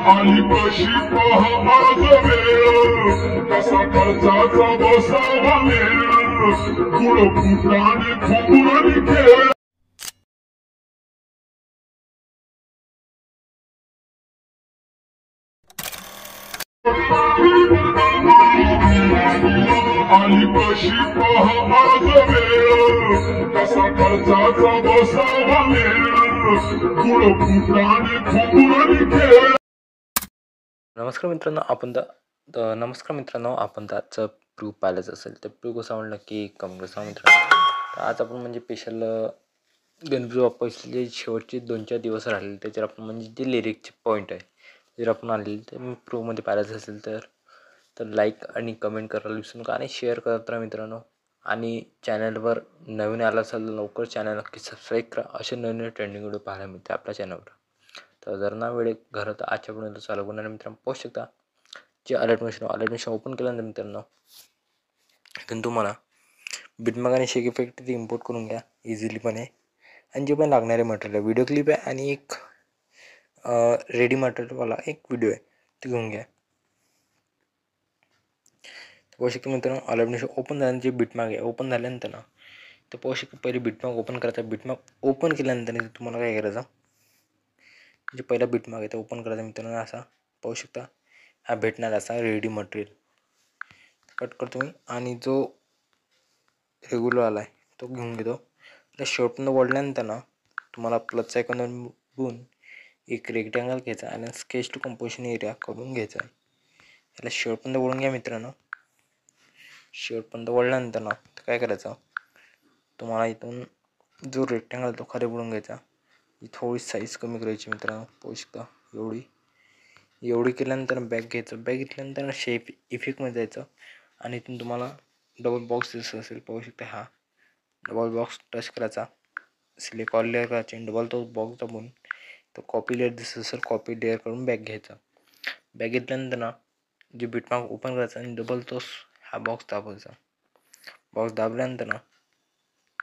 आली कशी पहा आज वेळ कसा खर्चाचा बसावा मेळ गुळ फुटाने फुगुरणी खेळ आली कशी पहा आज वेळ कसा खर्चाचा बसावा मेळ गुळ फुटाने फुगुरणी खेळ. नमस्कार मित्रांनो, आपण आजचं प्रूफ पाहिलंच असेल तर प्रूफ कसा म्हणलं की कमेंट कसा मित्रांनो. तर आज आपण म्हणजे स्पेशल गणपती बाप्पाचे शेवटचे 2-4 दिवस राहिले त्याच्यावर आपण म्हणजे जे लिरिकचे पॉईंट आहे जर आपण आणले तर प्रूफमध्ये पाहायचं असेल तर लाईक आणि कमेंट करायला विसरू नका आणि शेअर करत राहा मित्रांनो. आणि चॅनलवर नवीन आला असेल लवकर चॅनल नक्की सबस्क्राईब करा. असे नवीन ट्रेंडिंग व्हिडिओ पाहायला मिळते आपल्या चॅनलवर. तर जर ना वेळ घरात आजच्यापर्यंत चालू करणारे मित्रांनो पाहू शकता जे अलर्ट मशीन ओपन केल्यानंतर मित्रांनो इथून तुम्हाला बिटमार्क आणि शेक इफेक्ट ते इम्पोर्ट करून घ्या इझिलीपणे. आणि जे पण लागणारे मटेरियल व्हिडिओ क्लिप आहे आणि एक रेडी मटेरियलवाला एक व्हिडिओ आहे ते घेऊन घ्या. पाहू शकता मित्रांनो अलर्ट मशीन ओपन झाल्यानंतर जे बिटमार्क आहे ओपन झाल्यानंतर ना तर पाहू शकता पहिले बिटमार्क ओपन करायचा. बिटमार्क ओपन केल्यानंतर तुम्हाला काय करायचं जे पहिला बिटमार्क आहे तो ओपन करायचा मित्रांनो. असा पाहू शकता हा भेटणार असा रेडी मटेरियल कट करतो मी आणि जो रेग्युलर आला आहे तो घेऊन घेतो. त्या शेवटनं वळल्यानंतर ना तुम्हाला प्लसचा आयकॉन बघून एक रेक्टँगल घ्यायचा आणि स्केच टू कंपोजिशन एरिया करून घ्यायचा आहे. याला शेवटपर्यंत वळून घ्या मित्रांनो. शेवटपर्यंत वळल्यानंतर ना काय करायचं तुम्हाला इथून जो रेक्टँगल तो खाली वळून घ्यायचा. ही थोडी साईज कमी करायची मित्रांनो. पाहू शकता एवढी केल्यानंतर बॅग घ्यायचं. बॅग घेतल्यानंतर शेप इफेक्टमध्ये जायचं आणि इथून तुम्हाला डबल बॉक्स दिसत असेल पाहू शकता. हा डबल बॉक्स टच करायचा. सिलेक्ट ऑल लेअर करायचे आणि डबल तो बॉक्स दाबून तो कॉपी लेअर दिसत असेल कॉपी लेअर करून बॅग घ्यायचा. बॅग घेतल्यानंतर ना जे बिटमार्क ओपन करायचा आणि डबल तो हा बॉक्स दाबायचा. बॉक्स दाबल्यानंतर ना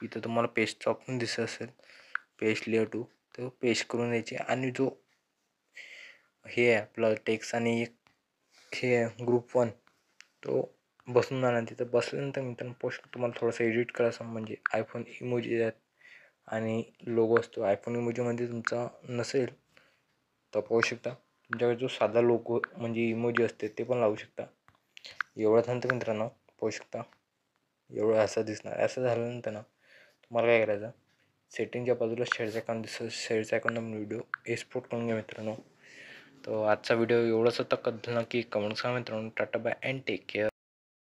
इथं तुम्हाला पेस्टचा ऑप्शन दिसत असेल पेस्ट लेअर टू तो पेस्ट करून द्यायचे. आणि जो हे आहे आपलं टेक्स्ट आणि एक हे आहे ग्रुप 1 तो बसून जाणार. तिथं बसल्यानंतर मित्रांनो पोस्ट तुम्हाला थोडंसं एडिट करायचं म्हणजे आयफोन इमोजी आहेत आणि लोगो असतो. आयफोन इमोजीमध्ये तुमचा नसेल तर पाहू शकता तुमच्याकडे जो साधा लोगो म्हणजे इमोजी असते ते पण लावू शकता. एवढं झाल्यानंतर मित्रांनो पाहू शकता एवढं असं दिसणार. असं झाल्यानंतर ना तुम्हाला काय करायचं सेटिंगच्या बाजूला शेअरचा आयकॉन दिसतं. शेअरचा आयकॉन व्हिडिओ एक्सपोर्ट करून घ्या मित्रांनो. तो आजचा व्हिडिओ एवढंच होता. कधी नक्की कमेंट्स करा मित्रांनो. Tata bye and take care.